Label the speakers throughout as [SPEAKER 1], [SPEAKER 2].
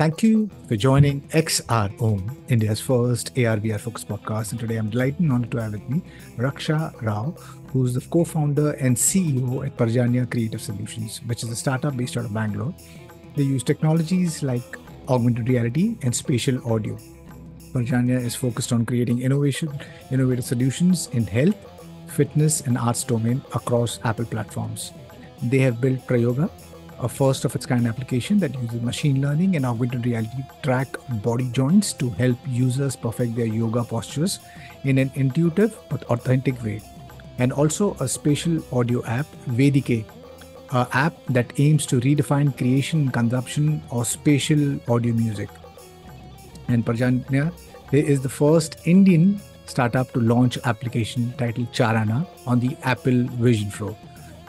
[SPEAKER 1] Thank you for joining XR India's first AR/VR focused podcast. And today I'm delighted and honored to have with me Raksha Rao, who's the co-founder and CEO at Parjanya Creative Solutions, which is a startup based out of Bangalore. They use technologies like augmented reality and spatial audio. Parjanya is focused on creating innovative solutions in health, fitness, and arts domain across Apple platforms. They have built Prayoga, a first of its kind application that uses machine learning and augmented reality to track body joints to help users perfect their yoga postures in an intuitive but authentic way. And also a spatial audio app, Vedike, an app that aims to redefine creation and consumption of spatial audio music. And Parjanya is the first Indian startup to launch application titled Charana on the Apple Vision Pro.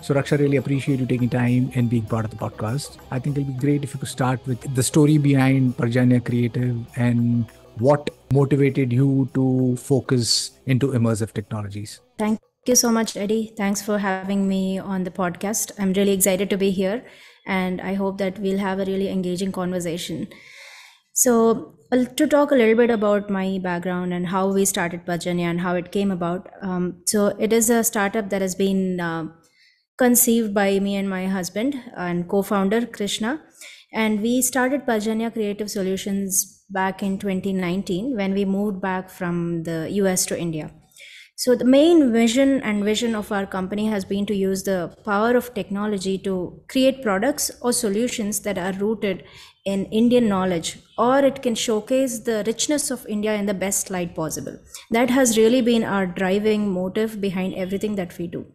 [SPEAKER 1] So Raksha, really appreciate you taking time and being part of the podcast. I think it'll be great if you could start with the story behind Parjanya Creative and what motivated you to focus into immersive technologies.
[SPEAKER 2] Thank you so much, Eddie. Thanks for having me on the podcast. I'm really excited to be here, and I hope that we'll have a really engaging conversation. So, to talk a little bit about my background and how we started Parjanya and how it came about. So, it is a startup that has been conceived by me and my husband and co-founder Krishna, and we started Parjanya Creative Solutions back in 2019 when we moved back from the US to India. So the main vision of our company has been to use the power of technology to create products or solutions that are rooted in Indian knowledge, or it can showcase the richness of India in the best light possible. That has really been our driving motive behind everything that we do.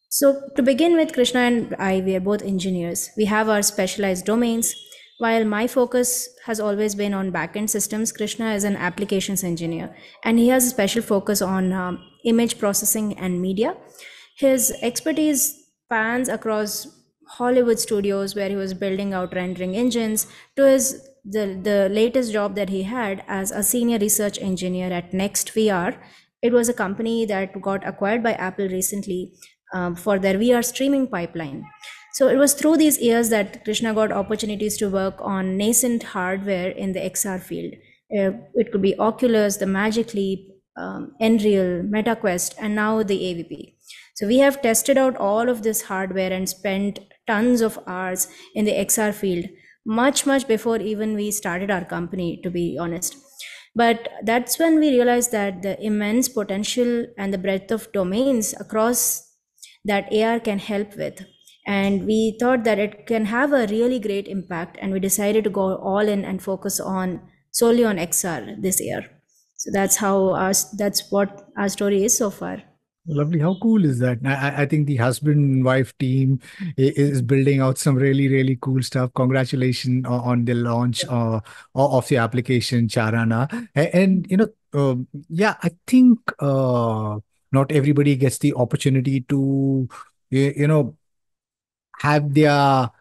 [SPEAKER 2] So to begin with, Krishna and I, we are both engineers. We have our specialized domains. While my focus has always been on backend systems, Krishna is an applications engineer, and he has a special focus on image processing and media. His expertise spans across Hollywood studios, where he was building out rendering engines, to the latest job that he had as a senior research engineer at Next VR. It was a company that got acquired by Apple recently for their VR streaming pipeline. So it was through these years that Krishna got opportunities to work on nascent hardware in the XR field. It could be Oculus, the Magic Leap, Nreal, MetaQuest, and now the AVP. So we have tested out all of this hardware and spent tons of hours in the XR field, much before even we started our company, to be honest. But that's when we realized that the immense potential and the breadth of domains across that AR can help with. And we thought that it can have a really great impact, and we decided to go all in and focus solely on XR this year. So that's what our story is so far.
[SPEAKER 1] Lovely. How cool is that? I think the husband and wife team is building out some really cool stuff. Congratulations on the launch of the application Charana. And yeah, I think not everybody gets the opportunity to, have their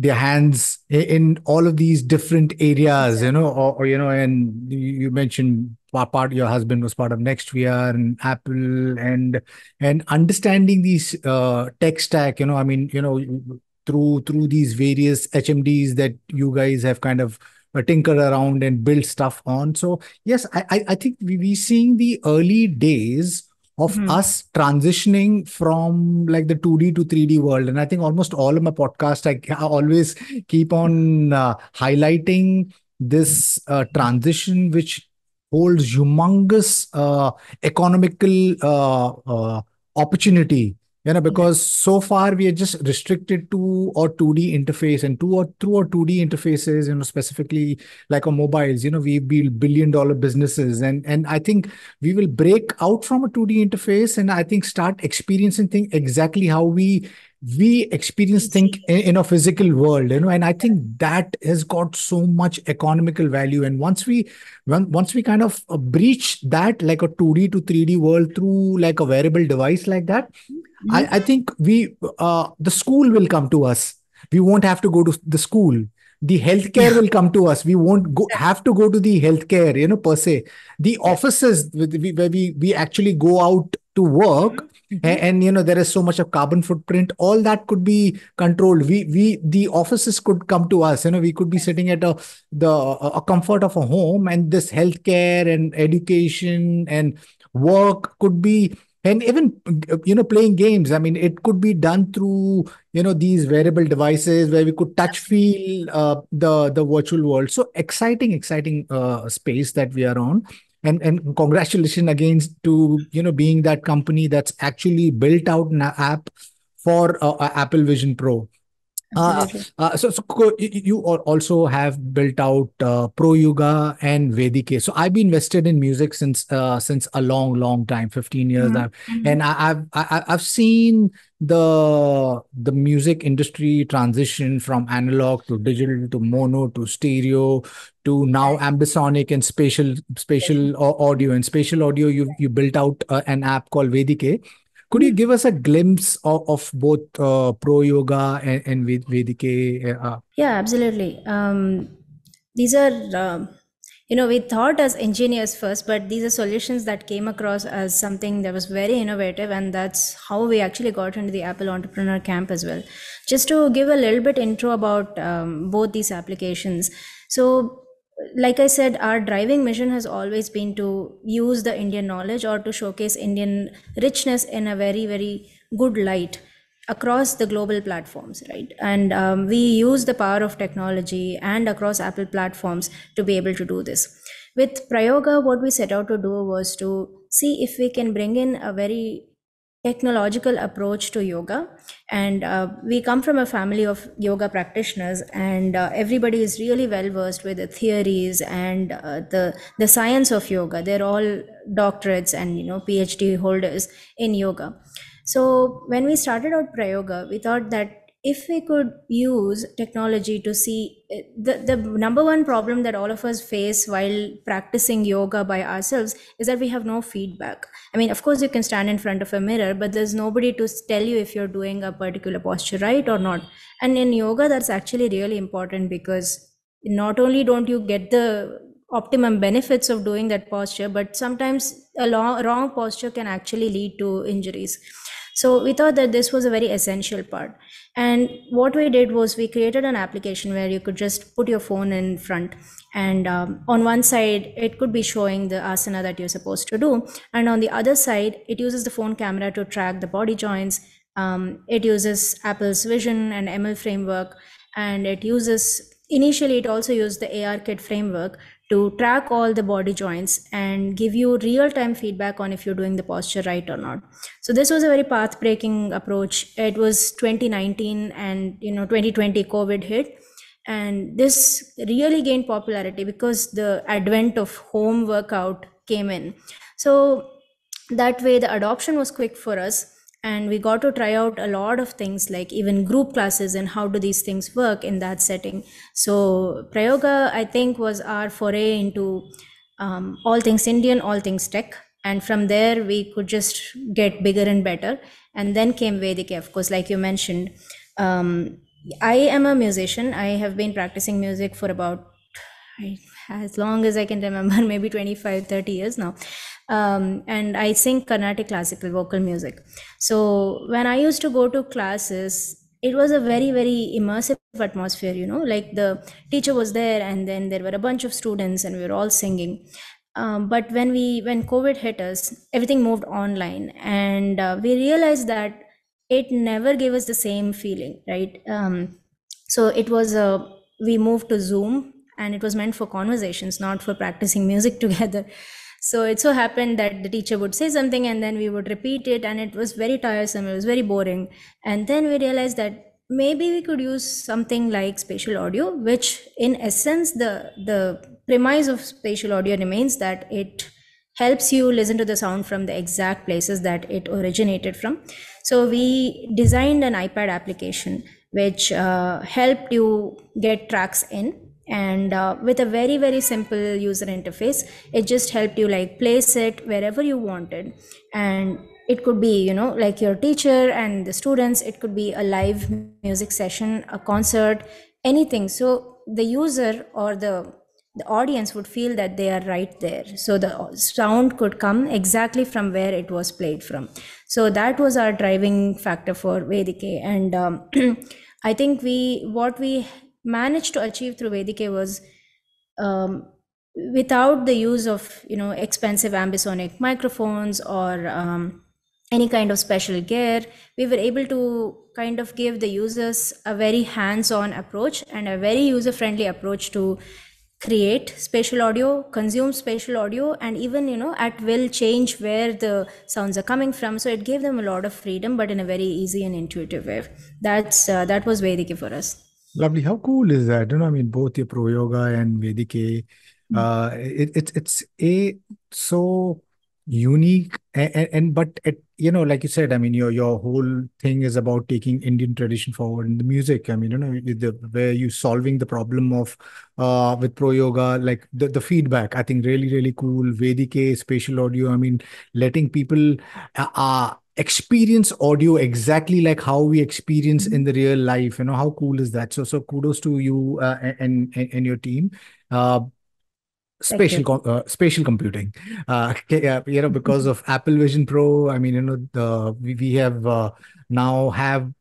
[SPEAKER 1] hands in all of these different areas, and you mentioned part your husband was part of NextVR and Apple and understanding these tech stack, through these various HMDs that you guys have kind of tinker around and build stuff on. So yes, I think we seeing the early days of us transitioning from like the 2D to 3D world. And I think almost all of my podcasts, I always keep on highlighting this transition, which holds humongous economical opportunity. Because so far we are just restricted to our 2D interface and through our 2D interfaces, specifically like on mobiles, we build billion-dollar businesses. And I think we will break out from a 2D interface and I think start experiencing things exactly how we experience things in a physical world, and I think that has got so much economical value. And once we kind of breach that, like a 2D to 3D world through like a wearable device like that, I think the school will come to us. We won't have to go to the school. The healthcare will come to us. We won't have to go to the healthcare, per se. The offices where we actually go out to work, and there is so much of carbon footprint, all that could be controlled. We the offices could come to us. We could be sitting at a comfort of a home, and this healthcare and education and work could be, and even playing games. I mean, it could be done through these wearable devices where we could touch feel the virtual world. So exciting space that we are on. And congratulations again to being that company that's actually built out an app for Apple Vision Pro. uh,
[SPEAKER 2] Absolutely.
[SPEAKER 1] you also have built out Prayoga and Vedike. So I've been invested in music since a long time, 15 years.
[SPEAKER 2] Mhm.
[SPEAKER 1] And
[SPEAKER 2] Mhm.
[SPEAKER 1] I've seen the music industry transition from analog to digital to mono to stereo to now ambisonic and spatial audio. And spatial audio, you built out an app called Vedike. Could you
[SPEAKER 2] Mhm.
[SPEAKER 1] give us a glimpse of both Pro Yoga and Vedike?
[SPEAKER 2] Yeah, absolutely. These are, we thought as engineers first, but these are solutions that came across as something that was very innovative, and that's how we actually got into the Apple Entrepreneur Camp as well. Just to give a little bit intro about both these applications. So, like I said, our driving mission has always been to use the Indian knowledge or to showcase Indian richness in a very, very good light across the global platforms, right? And we use the power of technology and across Apple platforms to be able to do this. With Prayoga, what we set out to do was to see if we can bring in a very technological approach to yoga. And we come from a family of yoga practitioners, and everybody is really well versed with the theories and the science of yoga. They're all doctorates and PhD holders in yoga. So when we started out Prayoga, we thought that if we could use technology to see the number one problem that all of us face while practicing yoga by ourselves is that we have no feedback. I mean, of course, you can stand in front of a mirror, but there's nobody to tell you if you're doing a particular posture right or not. And in yoga, that's actually really important, because not only don't you get the optimum benefits of doing that posture, but sometimes a wrong posture can actually lead to injuries. So we thought that this was a very essential part. And what we did was we created an application where you could just put your phone in front, and on one side it could be showing the asana that you're supposed to do, and on the other side it uses the phone camera to track the body joints. It uses Apple's Vision and ML framework, and initially it also used the ARKit framework to track all the body joints and give you real-time feedback on if you're doing the posture right or not. So this was a very path-breaking approach. It was 2019, and 2020 COVID hit, and this really gained popularity because the advent of home workout came in. So that way the adoption was quick for us, and we got to try out a lot of things like even group classes and how do these things work in that setting. So Prayoga, I think, was our foray into all things Indian, all things tech, and from there we could just get bigger and better. And then came Vedike, of course, like you mentioned. um, I am a musician. I have been practicing music for about, as long as I can remember, maybe 25, 30 years now. And I sing Carnatic classical vocal music. So when I used to go to classes, it was a very, very immersive atmosphere, like the teacher was there, and then there were a bunch of students, and we were all singing. But when COVID hit us, everything moved online, and we realized that it never gave us the same feeling, right? So it was we moved to Zoom, and it was meant for conversations, not for practicing music together. So it so happened that the teacher would say something, and then we would repeat it, and it was very tiresome, it was very boring. And then we realized that maybe we could use something like spatial audio, which in essence, the premise of spatial audio remains that it helps you listen to the sound from the exact places that it originated from. So we designed an iPad application which helped you get tracks in, and with a very, very simple user interface. It just helped you like place it wherever you wanted, and it could be like your teacher and the students. It could be a live music session, a concert, anything. So the user or the audience would feel that they are right there. So the sound could come exactly from where it was played from. So that was our driving factor for Vedike. And I think what we managed to achieve through Vedike was, um, without the use of expensive ambisonic microphones or any kind of special gear, we were able to kind of give the users a very hands-on approach and a very user-friendly approach to create spatial audio, consume spatial audio, and even at will change where the sounds are coming from. So it gave them a lot of freedom, but in a very easy and intuitive way. That was Vedike for us.
[SPEAKER 1] Lovely. How cool is that? I mean, both your Prayoga and Vedike, it's a so unique and but like you said, I mean, your whole thing is about taking Indian tradition forward in the music. I mean, where you solving the problem of with Prayoga, like the feedback. I think really cool. Vedike, spatial audio. I mean, letting people experience audio exactly like how we experience in the real life. How cool is that? So kudos to you and your team. uh,
[SPEAKER 2] Thank you.
[SPEAKER 1] Spatial computing, because of Apple Vision Pro. I mean, we have now have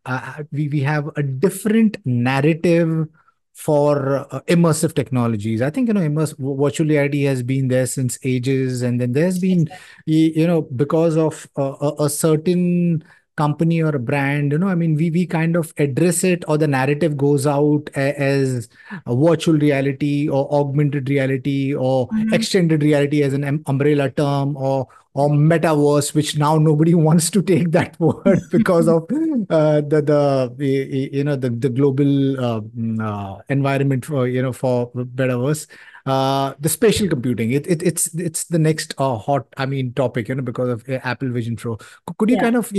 [SPEAKER 1] we have a different narrative for immersive technologies. I think virtual reality has been there since ages, and then there's been because of a certain company or a brand, I mean, we kind of address it, or the narrative goes out as a virtual reality or augmented reality or
[SPEAKER 2] Mhm.
[SPEAKER 1] extended reality as an umbrella term, or metaverse, which now nobody wants to take that word because of the global environment for for metaverse. The spatial computing, it's the next hot, I mean, topic, because of Apple Vision Pro. Could you
[SPEAKER 2] Yeah.
[SPEAKER 1] kind of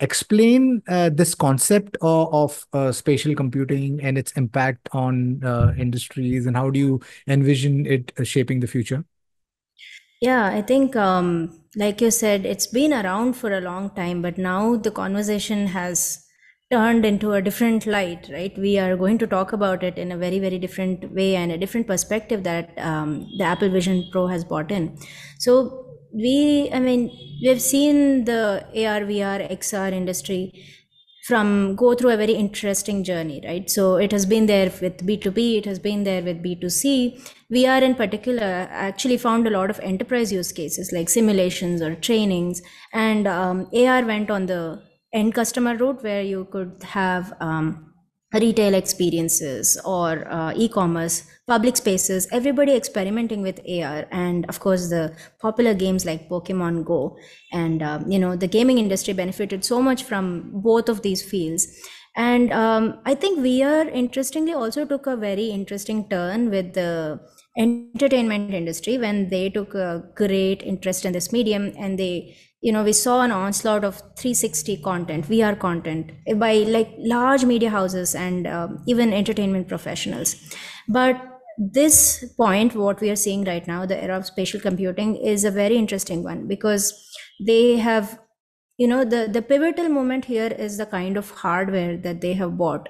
[SPEAKER 1] explain this concept of spatial computing and its impact on industries, and how do you envision it shaping the future?
[SPEAKER 2] Yeah, I think, like you said, it's been around for a long time, but now the conversation has turned into a different light, right? We are going to talk about it in a very different way and a different perspective that the Apple Vision Pro has brought in. So I mean, we've seen the AR, VR, XR industry from go through a very interesting journey, right? So it has been there with B2B, it has been there with B2C. VR in particular actually found a lot of enterprise use cases like simulations or trainings, and AR went on the end customer route where you could have retail experiences or e-commerce, public spaces, everybody experimenting with AR, and of course the popular games like Pokemon Go. And the gaming industry benefited so much from both of these fields. And I think VR interestingly also took a very interesting turn with the entertainment industry when they took a great interest in this medium, and we saw an onslaught of 360 content, VR content, by like large media houses and even entertainment professionals. But this point, what we are seeing right now, the era of spatial computing, is a very interesting one, because they have, the pivotal moment here is the kind of hardware that they have bought.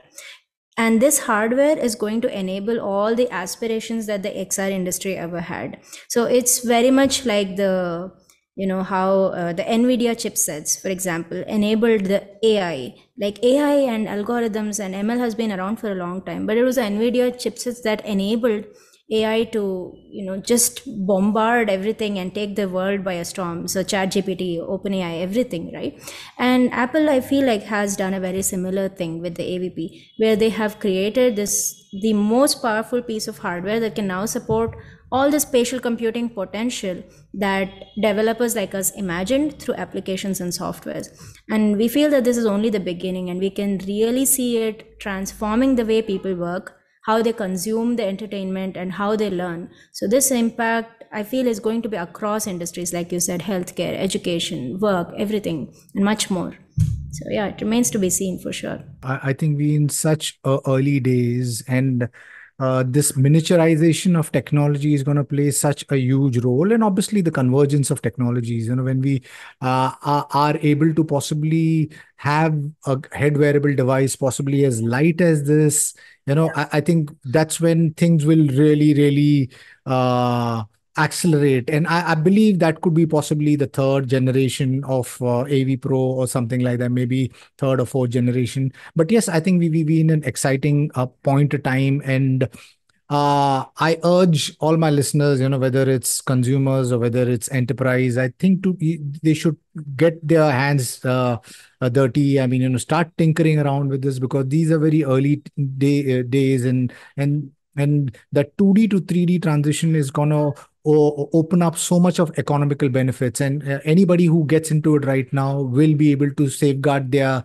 [SPEAKER 2] And this hardware is going to enable all the aspirations that the XR industry ever had. So it's very much like how the NVIDIA chipsets, for example, enabled the AI. Like AI and algorithms and ML has been around for a long time, but it was the NVIDIA chipsets that enabled AI to, just bombard everything and take the world by a storm. So ChatGPT, OpenAI, everything, right? And Apple, I feel like, has done a very similar thing with the AVP, where they have created the most powerful piece of hardware that can now support all the spatial computing potential that developers like us imagined through applications and softwares. And we feel that this is only the beginning, and we can really see it transforming the way people work, how they consume the entertainment, and how they learn. So this impact, I feel, is going to be across industries, like you said, healthcare, education, work, everything, and much more. So yeah, it remains to be seen for sure.
[SPEAKER 1] I think we in such early days, and this miniaturization of technology is going to play such a huge role, and obviously the convergence of technologies. When we are able to possibly have a head wearable device, possibly as light as this, I think that's when things will really, really accelerate. And I believe that could be possibly the third generation of AV Pro or something like that, maybe third or fourth generation. But yes, I think we in an exciting point of time. And I urge all my listeners, whether it's consumers or whether it's enterprise, I think they should get their hands dirty. I mean, start tinkering around with this, because these are very early days, and that 2D to 3D transition is gonna open up so much of economical benefits, and anybody who gets into it right now will be able to safeguard their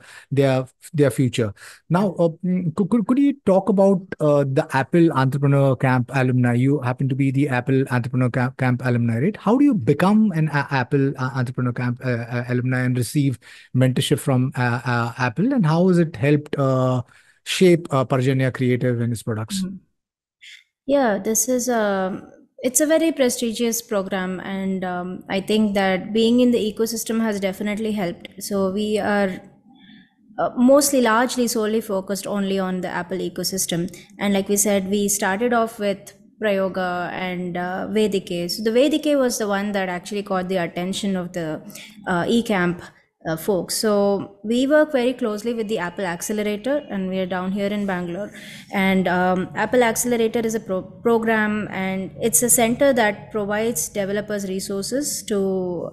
[SPEAKER 1] future. Now, could you talk about the Apple Entrepreneur Camp alumni? You happen to be the Apple Entrepreneur Camp alumni, right? How do you become an Apple Entrepreneur Camp alumni and receive mentorship from Apple? And how has it helped shape Parjanya Creative and its products?
[SPEAKER 2] Mhm. Yeah, this is it's a very prestigious program, and I think that being in the ecosystem has definitely helped. So we are mostly largely solely focused only on the Apple ecosystem. And like we said, we started off with Prayoga and Vedike. So the Vedike was the one that actually caught the attention of the eCamp folks. So we work very closely with the Apple Accelerator, and we are down here in Bangalore. And Apple Accelerator is a program, and it's a center that provides developers resources to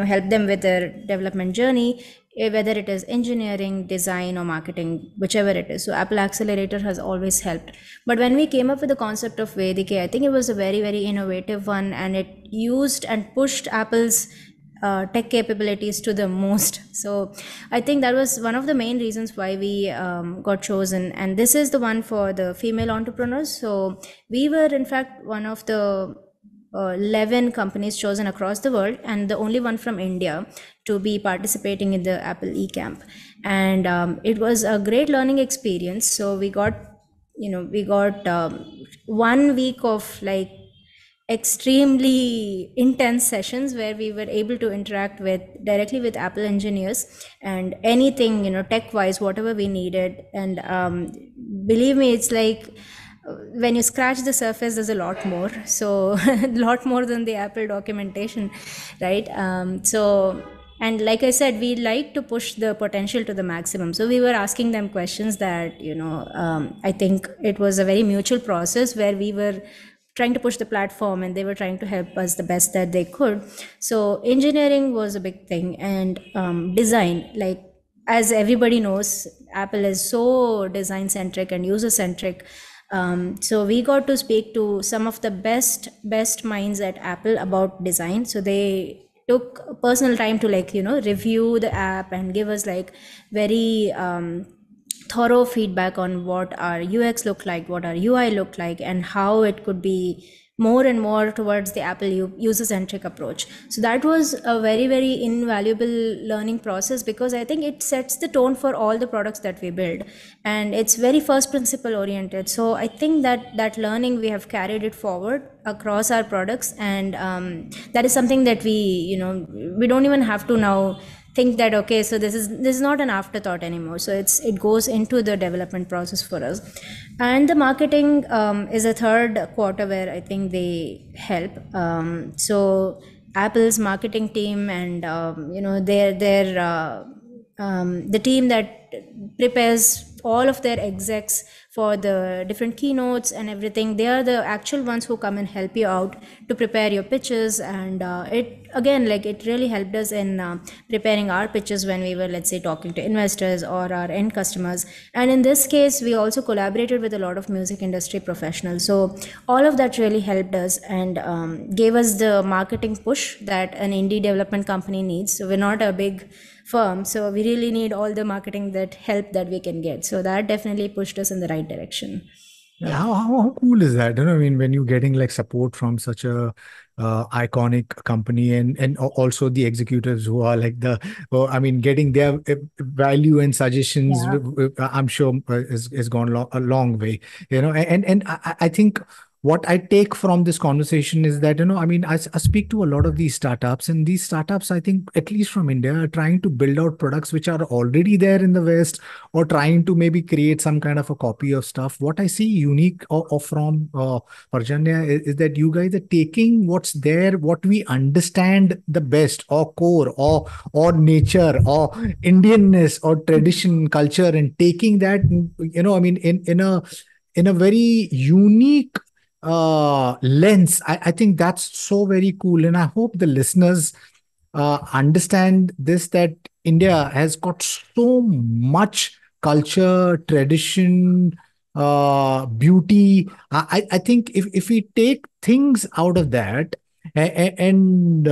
[SPEAKER 2] help them with their development journey, whether it is engineering, design, or marketing, whichever it is. So Apple Accelerator has always helped. But when we came up with the concept of Vedike, I think it was a very, very innovative one, and it used and pushed Apple's tech capabilities to the most. So I think that was one of the main reasons why we got chosen. And this is the one for the female entrepreneurs. So we were, in fact, one of the 11 companies chosen across the world, and the only one from India to be participating in the Apple eCamp. And it was a great learning experience. So we got 1 week of like extremely intense sessions where we were able to interact with directly with Apple engineers, and anything tech wise, whatever we needed. And believe me, it's like when you scratch the surface, there's a lot more. So a lot more than the Apple documentation, right? So, and like I said, we like to push the potential to the maximum. So we were asking them questions that I think it was a very mutual process where we were trying to push the platform, and they were trying to help us the best that they could. So engineering was a big thing, and design, like as everybody knows, Apple is so design centric and user centric. So we got to speak to some of the best minds at Apple about design. So they took personal time to review the app and give us like very thorough feedback on what our UX looked like, what our UI looked like, and how it could be more and more towards the Apple user-centric approach. So that was a very, very invaluable learning process, because I think it sets the tone for all the products that we build, and it's very first principle oriented. So I think that learning, we have carried it forward across our products, and that is something that we don't even have to now think that okay, so this is not an afterthought anymore. So it goes into the development process for us. And the marketing is a third quarter where I think they help. So Apple's marketing team, and the team that prepares all of their execs for the different keynotes and everything, they are the actual ones who come and help you out to prepare your pitches. And it again, like, it really helped us in preparing our pitches when we were, let's say, talking to investors or our end customers. And in this case, we also collaborated with a lot of music industry professionals. So all of that really helped us and gave us the marketing push that an indie development company needs. So we're not a big firm, so we really need all the marketing help that we can get. So that definitely pushed us in the right direction.
[SPEAKER 1] Yeah,
[SPEAKER 2] Yeah.
[SPEAKER 1] how cool is that? I mean, when you're getting like support from such a iconic company, and also the executives who are like I mean, getting their value and suggestions,
[SPEAKER 2] Yeah.
[SPEAKER 1] I'm sure is gone a long way. And I think what I take from this conversation is that, I mean, I speak to a lot of these startups, and these startups, I think, at least from India, are trying to build out products which are already there in the West, or trying to maybe create some kind of a copy of stuff. What I see unique from Parjanya is that you guys are taking what's there, what we understand the best, or core, or nature, or Indianness, or tradition, culture, and taking that, I mean, in a very unique lens. I think that's so very cool, and I hope the listeners understand this, that India has got so much culture, tradition, beauty. I think if we take things out of that, and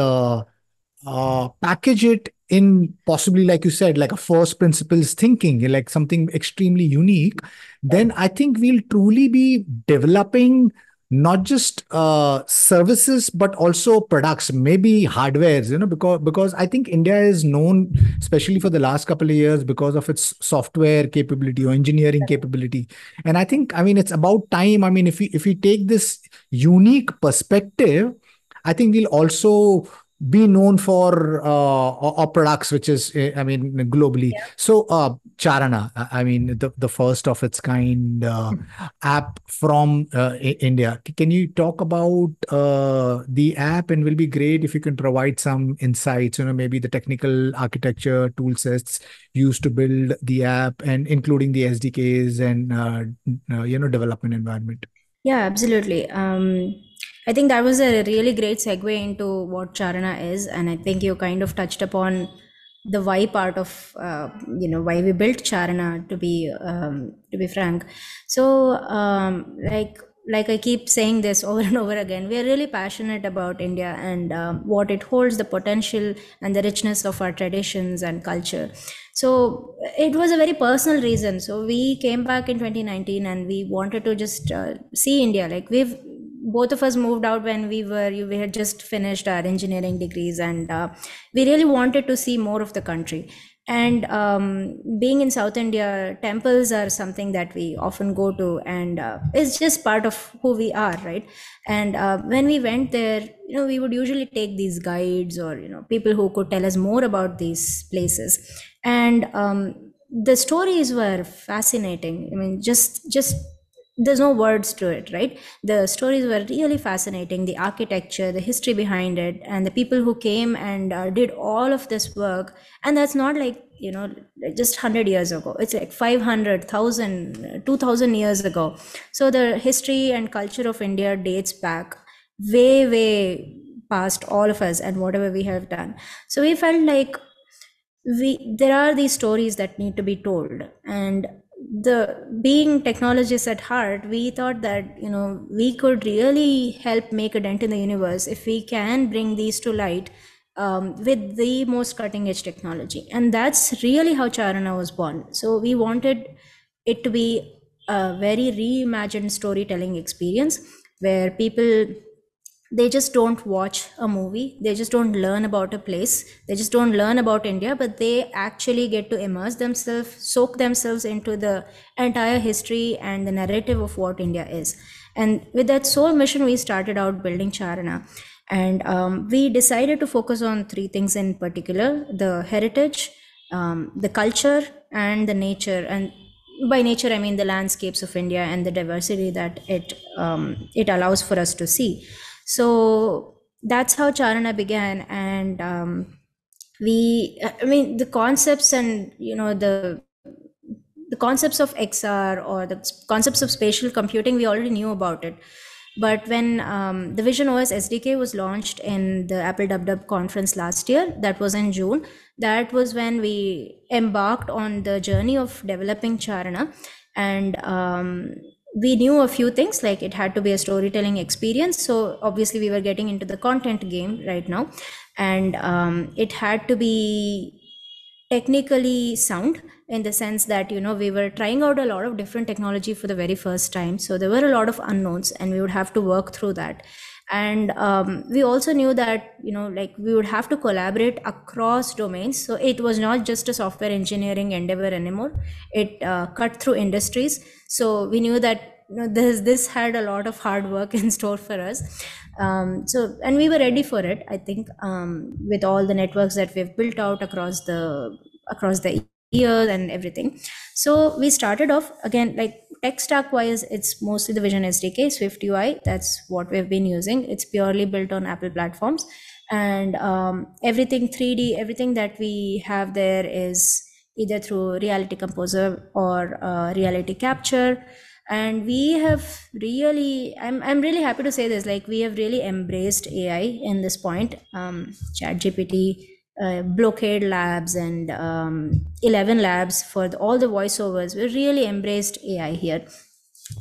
[SPEAKER 1] package it in, possibly, like you said, like a first principles thinking, like something extremely unique, then I think we'll truly be developing not just services but also products, maybe hardwares, because I think India is known, especially for the last couple of years, because of its software capability or engineering capability. And I think, I mean, it's about time. I mean, if we take this unique perspective, I think we'll also be known for our products, which is, I mean, globally. So, Charana, I mean, the first of its kind app from India. Can you talk about the app? And will be great if you can provide some insights, maybe the technical architecture tool sets used to build the app, and including the SDKs and, development environment.
[SPEAKER 2] Yeah, absolutely. I think that was a really great segue into what Charana is, and I think you kind of touched upon the why part of why we built Charana. To be frank, so like I keep saying this over and over again, we are really passionate about India and what it holds, the potential and the richness of our traditions and culture. So it was a very personal reason. So we came back in 2019 and we wanted to just see India. Like we've both of us moved out when we had just finished our engineering degrees, and we really wanted to see more of the country. And being in South India, temples are something that we often go to, and it's just part of who we are, right? And when we went there, we would usually take these guides or people who could tell us more about these places. And the stories were fascinating. I mean, just there's no words to it, right? The stories were really fascinating, the architecture, the history behind it, and the people who came and did all of this work. And that's not like just 100 years ago. It's like 500,000, 2,000 years ago. So the history and culture of India dates back way past all of us and whatever we have done. So we felt like there are these stories that need to be told. And the being technologists at heart, we thought that we could really help make a dent in the universe if we can bring these to light, with the most cutting edge technology. And that's really how Charana was born. So we wanted it to be a very reimagined storytelling experience where people, they just don't watch a movie, they just don't learn about a place, they just don't learn about India, but they actually get to immerse themselves, soak themselves into the entire history and the narrative of what India is. And with that sole mission, we started out building Charana. And we decided to focus on three things in particular: the heritage, the culture, and the nature. And by nature, I mean the landscapes of India and the diversity that it allows for us to see. So that's how Charana began. And I mean, the concepts and the concepts of XR or the concepts of spatial computing, we already knew about it. But when the Vision OS SDK was launched in the Apple WWDC conference last year, that was in June, that was when we embarked on the journey of developing Charana. And we knew a few things, like it had to be a storytelling experience. So obviously we were getting into the content game right now. And it had to be technically sound, in the sense that we were trying out a lot of different technology for the very first time, so there were a lot of unknowns and we would have to work through that. And we also knew that like we would have to collaborate across domains, so it was not just a software engineering endeavor anymore. It cut through industries, so we knew that this had a lot of hard work in store for us. So, and we were ready for it, I think, with all the networks that we've built out across the years and everything. So we started off again, like tech stack wise, it's mostly the Vision SDK, Swift UI. That's what we've been using. It's purely built on Apple platforms, and everything 3D, everything that we have there is either through Reality Composer or Reality Capture. And we have really, I'm really happy to say this, like we have really embraced AI in this point. Chat GPT, Blockade Labs, and 11 Labs for all the voiceovers. We really embraced AI here.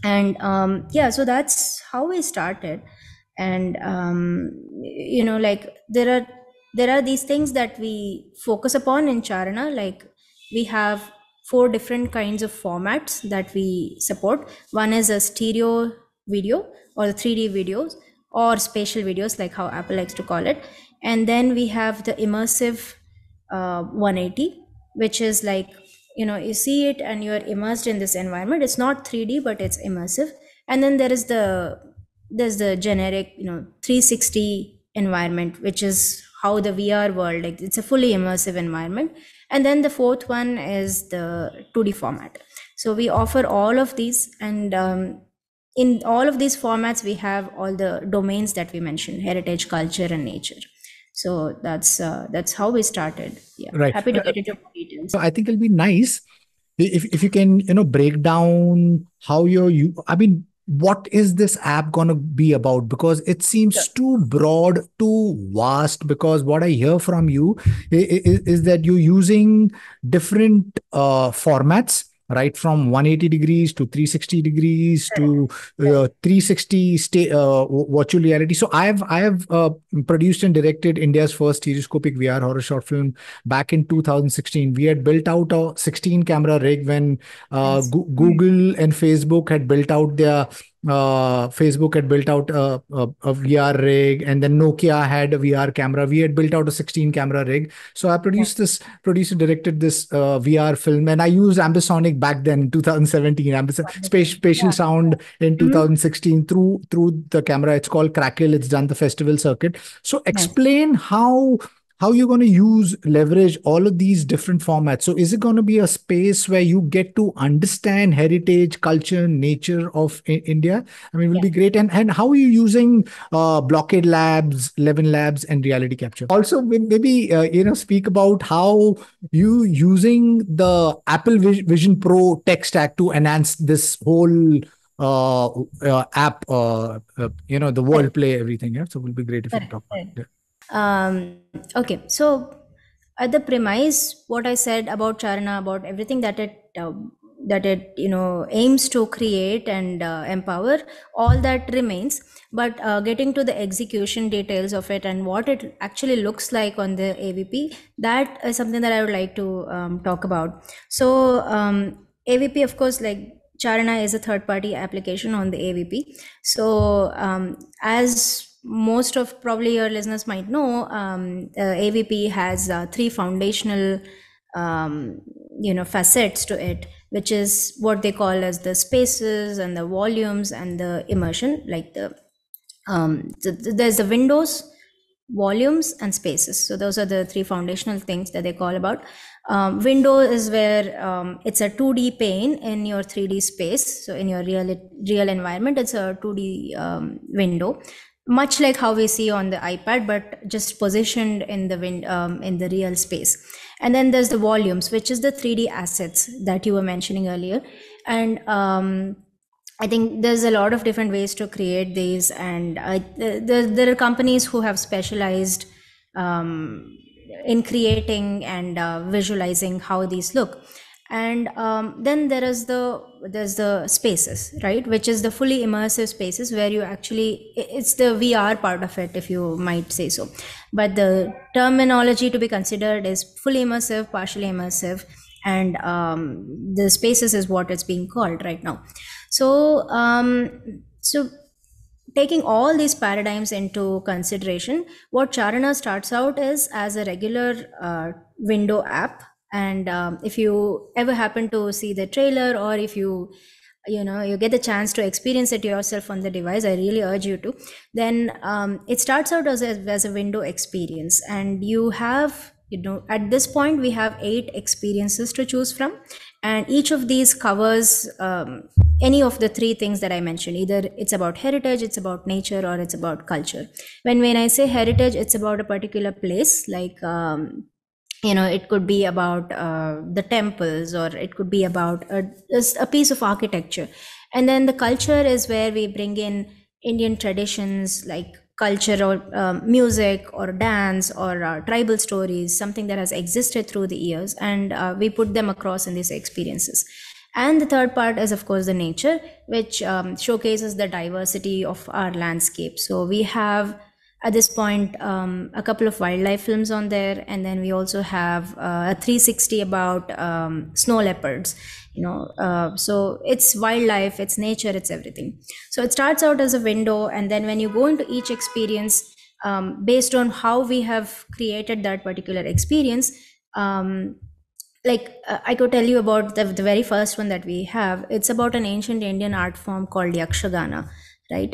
[SPEAKER 2] And yeah, so that's how we started. And like there are these things that we focus upon in Charana. Like we have 4 different kinds of formats that we support. One is a stereo video, or the 3D videos, or spatial videos, like how Apple likes to call it. And then we have the immersive 180, which is like you see it and you're immersed in this environment. It's not 3D, but it's immersive. And then there's the generic 360 environment, which is how the VR world, like it's a fully immersive environment. And then the fourth one is the 2D format. So we offer all of these, and in all of these formats we have all the domains that we mentioned: heritage, culture, and nature. So that's how we started. Yeah,
[SPEAKER 1] Right.
[SPEAKER 2] happy to get into more details.
[SPEAKER 1] So I think it'll be nice if you can break down how I mean, what is this app gonna be about? Because it seems too broad, too vast. Because what I hear from you is that you're using different formats, right, from 180 degrees to 360 degrees to 360 virtual reality. So I have produced and directed India's first stereoscopic VR horror short film back in 2016. We had built out a 16 camera rig when
[SPEAKER 2] Nice.
[SPEAKER 1] Google and Facebook had built out a VR rig, and then Nokia had a VR camera. We had built out a 16 camera rig. So I produced and directed this VR film, and I used ambisonic back then in 2017, spatial
[SPEAKER 2] Yeah.
[SPEAKER 1] sound in 2016 through the camera. It's called Crackle. It's done the festival circuit. So
[SPEAKER 2] Nice.
[SPEAKER 1] explain how you're going to leverage all of these different formats. So is it going to be a space where you get to understand heritage, culture, nature of India? I mean, it will be great. And how are you using Blockade Labs, 11 Labs, and reality capture? Also, maybe speak about how you using the Apple Vision Pro tech stack to enhance this whole app, the world play, everything. Yeah. So it will be great if you can talk about it.
[SPEAKER 2] Okay, so at the premise, what I said about Charana, about everything that it aims to create and empower, all that remains. But getting to the execution details of it and what it actually looks like on the AVP, that is something that I would like to talk about. So AVP, of course, like Charana is a third-party application on the AVP. So as most of probably your listeners might know, AVP has 3 foundational facets to it, which is what they call as the spaces and the volumes and the immersion. Like there's the windows, volumes, and spaces. So those are the 3 foundational things that they call about. Window is where it's a 2D pane in your 3D space. So in your real environment, it's a 2D window, much like how we see on the iPad, but just positioned in the real space. And then there's the volumes, which is the 3D assets that you were mentioning earlier. And I think there's a lot of different ways to create these, and there are companies who have specialized in creating and visualizing how these look. And then there's the spaces, right, which is the fully immersive spaces where you actually, it's the VR part of it, if you might say so. But the terminology to be considered is fully immersive, partially immersive, and the spaces is what it's being called right now. So taking all these paradigms into consideration, what Charana starts out is as a regular window app. And if you ever happen to see the trailer, or if you get the chance to experience it yourself on the device, I really urge you to. Then it starts out as a window experience, and you have, at this point we have 8 experiences to choose from, and each of these covers any of the 3 things that I mentioned. Either it's about heritage, it's about nature, or it's about culture. When I say heritage, it's about a particular place, like it could be about the temples, or it could be about a piece of architecture. And then the culture is where we bring in Indian traditions, like culture, or music, or dance, or tribal stories, something that has existed through the years, and we put them across in these experiences. And the third part is, of course, the nature, which showcases the diversity of our landscape. So we have, at this point, a couple of wildlife films on there, and then we also have a 360 about snow leopards. So it's wildlife, it's nature, it's everything. So it starts out as a window, and then when you go into each experience, based on how we have created that particular experience, I could tell you about the very first one that we have. It's about an ancient Indian art form called Yakshagana, right?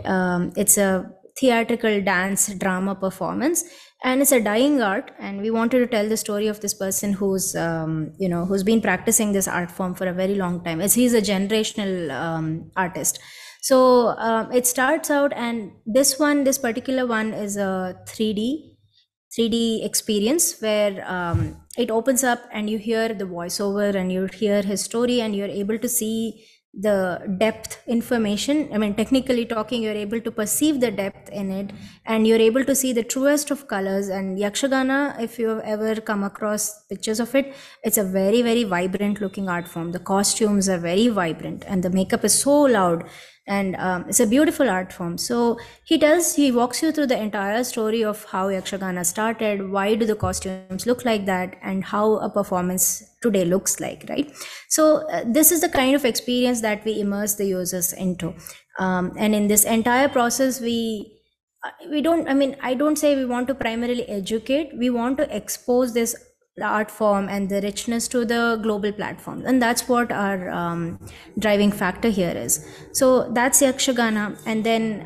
[SPEAKER 2] It's a theatrical dance drama performance, and it's a dying art. And we wanted to tell the story of this person who's been practicing this art form for a very long time, as he's a generational artist. So it starts out, and this particular one is a 3D experience, where it opens up and you hear the voiceover, and you hear his story, and you're able to see the depth information. I mean, technically talking, you're able to perceive the depth in it, and you're able to see the truest of colors. And Yakshagana, if you've ever come across pictures of it, it's a very, very vibrant looking art form. The costumes are very vibrant, and the makeup is so loud, and it's a beautiful art form. So he walks you through the entire story of how Yakshagana started, why do the costumes look like that, and how a performance today looks like, right? So this is the kind of experience that we immerse the users into. And in this entire process, I don't say we want to primarily educate, we want to expose this art form and the richness to the global platform, and that's what our driving factor here is. So that's Yakshagana. And then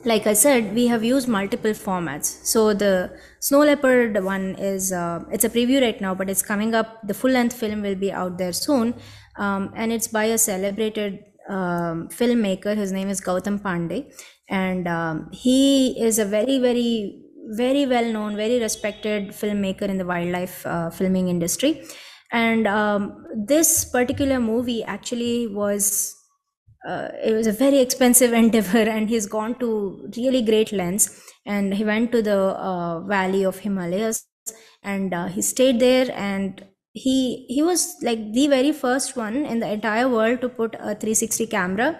[SPEAKER 2] like I said, we have used multiple formats. So the snow leopard one is it's a preview right now, but it's coming up. The full length film will be out there soon, and it's by a celebrated filmmaker. His name is Gautam Pandey, and he is a very, very, very well known, very respected filmmaker in the wildlife filming industry. And this particular movie actually was it was a very expensive endeavor, and he's gone to really great lengths. And he went to the valley of Himalayas, and he stayed there, and he was like the very first one in the entire world to put a 360 camera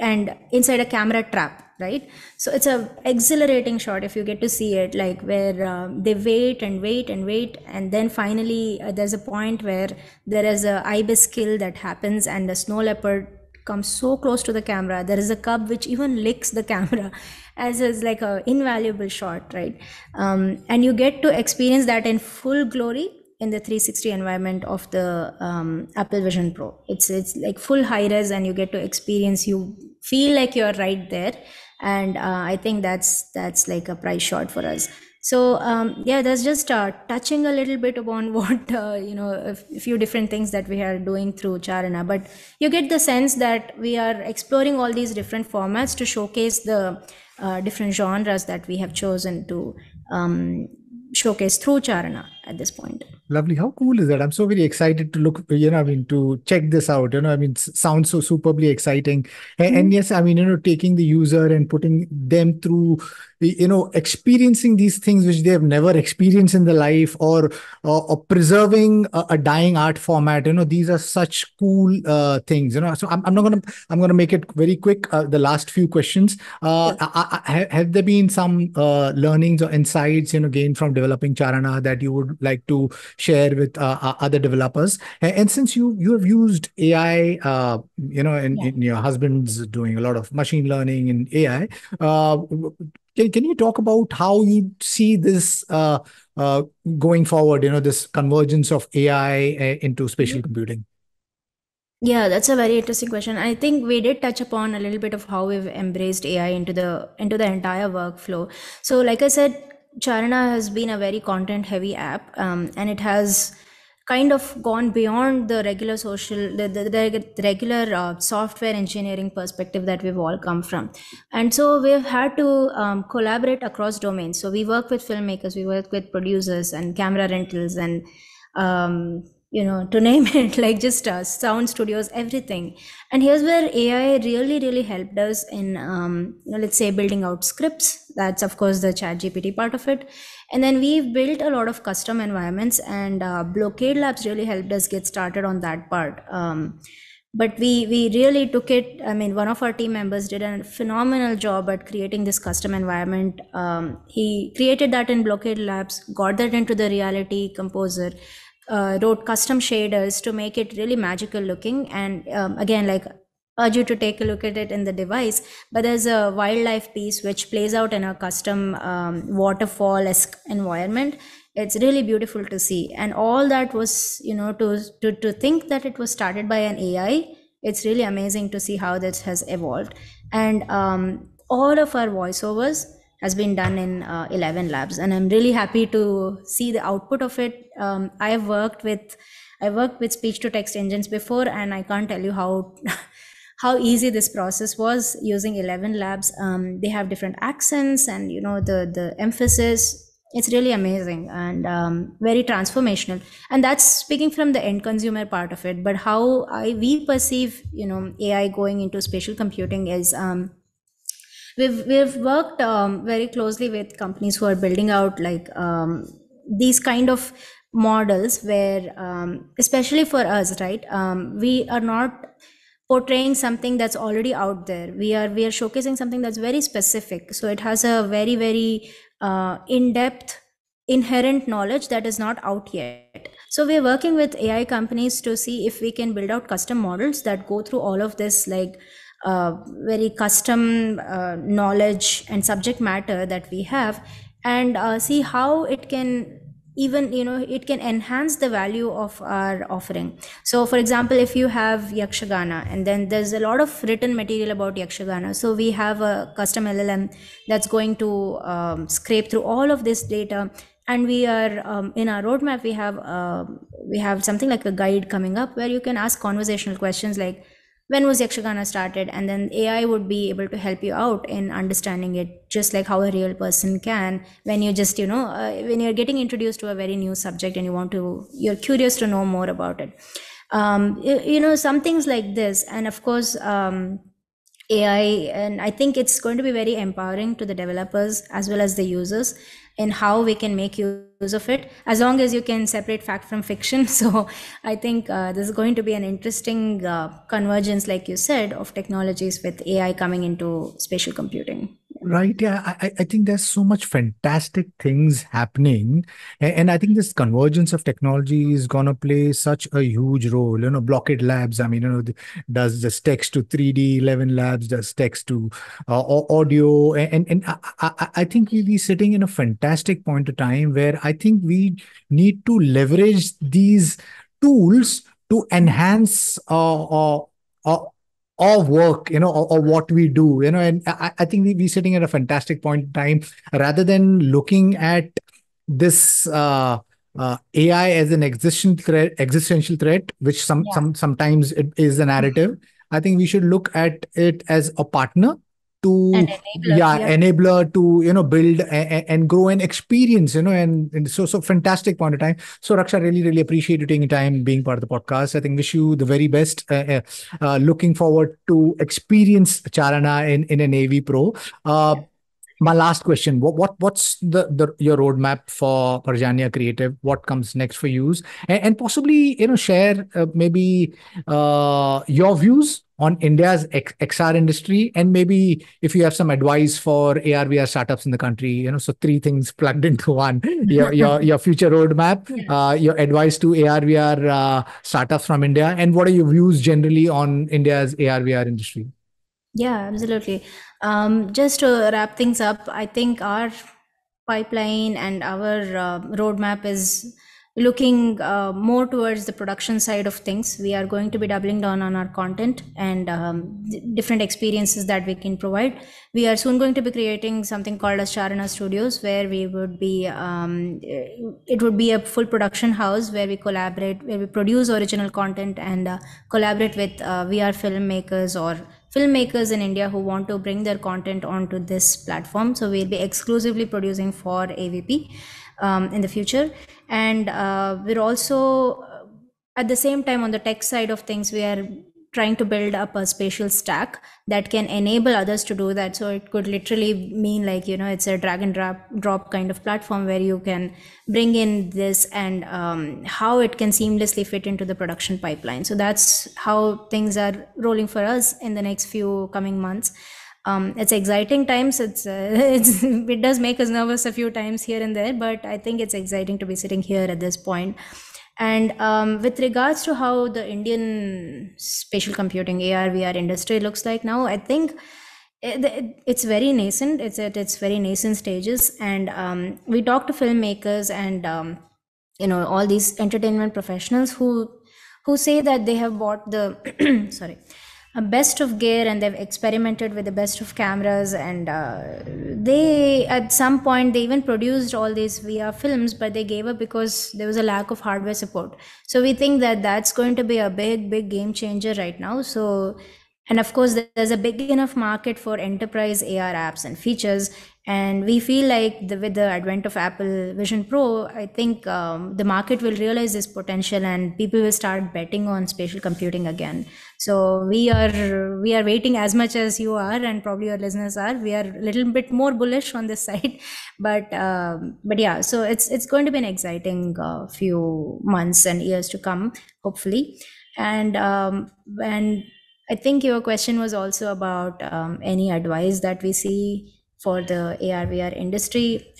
[SPEAKER 2] and inside a camera trap, right? So it's a exhilarating shot if you get to see it, like where they wait and wait and wait, and then finally there's a point where there is a ibis kill that happens, and the snow leopard comes so close to the camera. There is a cub which even licks the camera, as is like a invaluable shot, right? And you get to experience that in full glory in the 360 environment of the Apple Vision Pro. It's like full high res, and you get to experience, you feel like you're right there. And I think that's like a prize shot for us. So yeah, that's just touching a little bit upon what a few different things that we are doing through Charana. But you get the sense that we are exploring all these different formats to showcase the different genres that we have chosen to showcase through Charana at this point.
[SPEAKER 1] Lovely. How cool is that? I'm so very excited to look, to check this out. Sounds so superbly exciting. And yes, taking the user and putting them through, experiencing these things which they have never experienced in their life, or preserving a dying art format. These are such cool things. So I'm gonna make it very quick. The last few questions.
[SPEAKER 2] Sure.
[SPEAKER 1] Have there been some learnings or insights gained from developing Charana that you would like to share with other developers? And since you have used AI,
[SPEAKER 2] Yeah.
[SPEAKER 1] in your husband's doing a lot of machine learning and AI, uh, can you talk about how you see this uh, going forward? This convergence of AI into spatial computing.
[SPEAKER 2] Yeah, that's a very interesting question. I think we did touch upon a little bit of how we've embraced AI into the entire workflow. So, like I said, Charana has been a very content heavy app, and it has kind of gone beyond the regular the regular software engineering perspective that we've all come from. And so we've had to collaborate across domains. So we work with filmmakers, we work with producers and camera rentals, and to name it, like just sound studios, everything. And here's where AI really helped us in, let's say, building out scripts. That's of course the chat GPT part of it. And then we've built a lot of custom environments, and Blockade Labs really helped us get started on that part. But we really took it. I mean, one of our team members did a phenomenal job at creating this custom environment. He created that in Blockade Labs, got that into the Reality Composer, wrote custom shaders to make it really magical looking. And again, like, urge you to take a look at it in the device. But there's a wildlife piece which plays out in a custom waterfall-esque environment. It's really beautiful to see, and all that was, to think that it was started by an AI. It's really amazing to see how this has evolved. And all of our voiceovers has been done in 11 labs, and I'm really happy to see the output of it. I worked with speech to text engines before, and I can't tell you how how easy this process was using 11 labs. They have different accents, and the emphasis. It's really amazing, and very transformational. And that's speaking from the end consumer part of it. But how we perceive AI going into spatial computing is, we've worked very closely with companies who are building out, like, these kind of models where, especially for us, right, we are not portraying something that's already out there. We are showcasing something that's very specific, so it has a very in-depth inherent knowledge that is not out yet. So we're working with AI companies to see if we can build out custom models that go through all of this, like, very custom knowledge and subject matter that we have, and see how it can, even it can enhance the value of our offering. So for example, if you have yakshagana, and then there's a lot of written material about yakshagana, so we have a custom LLM that's going to scrape through all of this data. And we are, in our roadmap, we have something like a guide coming up where you can ask conversational questions like, when was yakshagana started, and then AI would be able to help you out in understanding it, just like how a real person can, when you just, when you're getting introduced to a very new subject and you're curious to know more about it. Some things like this. And of course, AI, and I think it's going to be very empowering to the developers as well as the users in how we can make use of it, as long as you can separate fact from fiction. So I think this is going to be an interesting convergence, like you said, of technologies with AI coming into spatial computing.
[SPEAKER 1] Right. Yeah. I think there's so much fantastic things happening. And I think this convergence of technology is going to play such a huge role. Blockade Labs, I mean, does just text to 3D, 11 Labs does text to audio. And I think we'll be sitting in a fantastic point of time where I think we need to leverage these tools to enhance uh, our work, or what we do, and I think we're sitting at a fantastic point in time, rather than looking at this AI as an existential threat, which
[SPEAKER 2] Yeah.
[SPEAKER 1] sometimes it is a narrative. I think we should look at it as a partner
[SPEAKER 2] And
[SPEAKER 1] to,
[SPEAKER 2] enabler.
[SPEAKER 1] yeah,
[SPEAKER 2] Yeah.
[SPEAKER 1] enabler to, build and grow and experience, and so fantastic point of time. So Raksha, really appreciate you taking time being part of the podcast. I think wish you the very best. Looking forward to experience Charana in an AV Pro. Uh, My last question: what's the your roadmap for Parjanya Creative? What comes next for you? And possibly share maybe your views on India's XR industry, and maybe if you have some advice for AR/VR startups in the country. So three things plugged into one: your future roadmap,
[SPEAKER 2] Yeah.
[SPEAKER 1] your advice to AR/VR startups from India, and what are your views generally on India's AR/VR industry?
[SPEAKER 2] Yeah, absolutely. Just to wrap things up, I think our pipeline and our roadmap is looking more towards the production side of things. We are going to be doubling down on our content and different experiences that we can provide. We are soon going to be creating something called as Charana Studios, where we would be, it would be a full production house where we collaborate, where we produce original content and collaborate with VR filmmakers or filmmakers in India who want to bring their content onto this platform. So we'll be exclusively producing for AVP in the future. And we're also, at the same time, on the tech side of things, we are trying to build up a spatial stack that can enable others to do that. So it could literally mean like, it's a drag and drop kind of platform where you can bring in this and how it can seamlessly fit into the production pipeline. So that's how things are rolling for us in the next few coming months. It's exciting times. It does make us nervous a few times here and there, but I think it's exciting to be sitting here at this point. And with regards to how the Indian spatial computing AR VR industry looks like now, I think it's very nascent. It's at its very nascent stages, and we talk to filmmakers and all these entertainment professionals who say that they have bought the sorry, a best of gear and they've experimented with the best of cameras, and they at some point they even produced all these VR films, but they gave up because there was a lack of hardware support. So we think that that's going to be a big game changer right now. So, and of course there's a big enough market for enterprise AR apps and features, and we feel like with the advent of Apple Vision Pro, I think the market will realize this potential and people will start betting on spatial computing again. So we are waiting as much as you are, and probably your listeners are. We are a little bit more bullish on this side, but yeah. So it's going to be an exciting few months and years to come, hopefully. And I think your question was also about any advice that we see for the AR VR industry.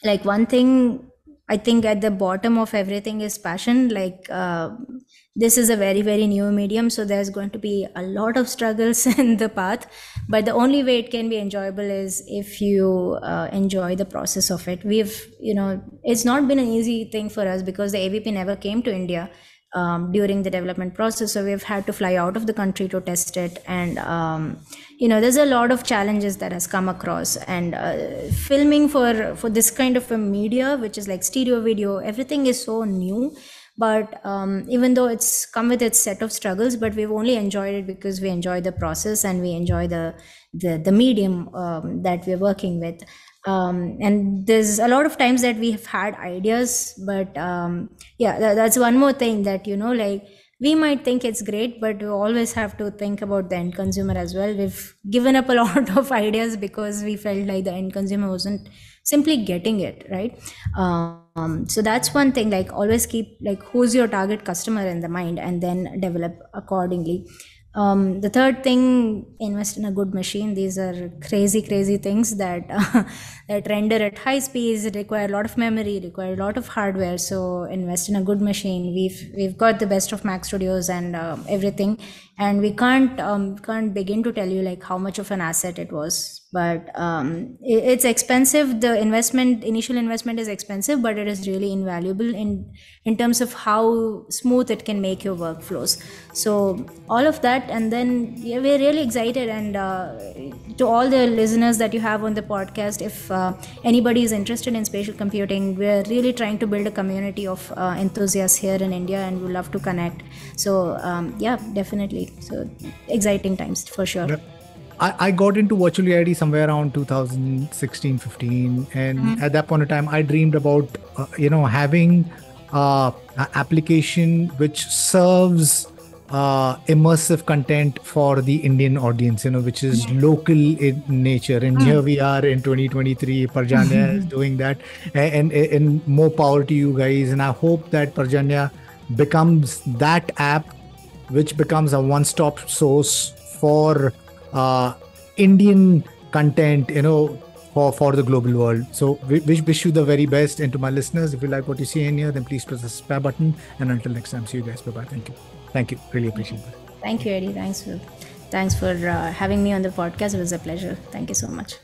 [SPEAKER 2] Like one thing, I think at the bottom of everything is passion. Like this is a very new medium, so there's going to be a lot of struggles in the path. But the only way it can be enjoyable is if you enjoy the process of it. It's not been an easy thing for us because the AVP never came to India during the development process, so we've had to fly out of the country to test it, and there's a lot of challenges that has come across, and filming for this kind of a media, which is like stereo video, everything is so new. But even though it's come with its set of struggles, but we've only enjoyed it because we enjoy the process and we enjoy the medium that we're working with. And there's a lot of times that we have had ideas, but yeah, that's one more thing that like we might think it's great, but we always have to think about the end consumer as well. We've given up a lot of ideas because we felt like the end consumer wasn't simply getting it right. So that's one thing, like always keep like who's your target customer in the mind and then develop accordingly. The third thing, invest in a good machine. These are crazy things that that render at high speeds, require a lot of memory, require a lot of hardware. So invest in a good machine. We've got the best of Mac Studios and everything, and we can't begin to tell you like how much of an asset it was. But it's expensive. The initial investment is expensive, but it is really invaluable in terms of how smooth it can make your workflows. So all of that, and then yeah, we're really excited. And to all the listeners that you have on the podcast, if anybody is interested in spatial computing, we're really trying to build a community of enthusiasts here in India, and we love to connect. So yeah, definitely. So exciting times for sure.
[SPEAKER 1] Yep. I got into virtual reality somewhere around 2016-15, and at that point in time I dreamed about having an application which serves immersive content for the Indian audience, which is local in nature. And here we are in 2023. Parjanya is doing that, and more power to you guys. And I hope that Parjanya becomes that app which becomes a one-stop source for Indian content, for the global world. So we wish you the very best. And to my listeners, if you like what you see in here, then please press the subscribe button. And until next time, see you guys. Bye-bye. Thank you. Thank you. Really appreciate it.
[SPEAKER 2] Thank you, Eddie. Thanks for having me on the podcast. It was a pleasure. Thank you so much.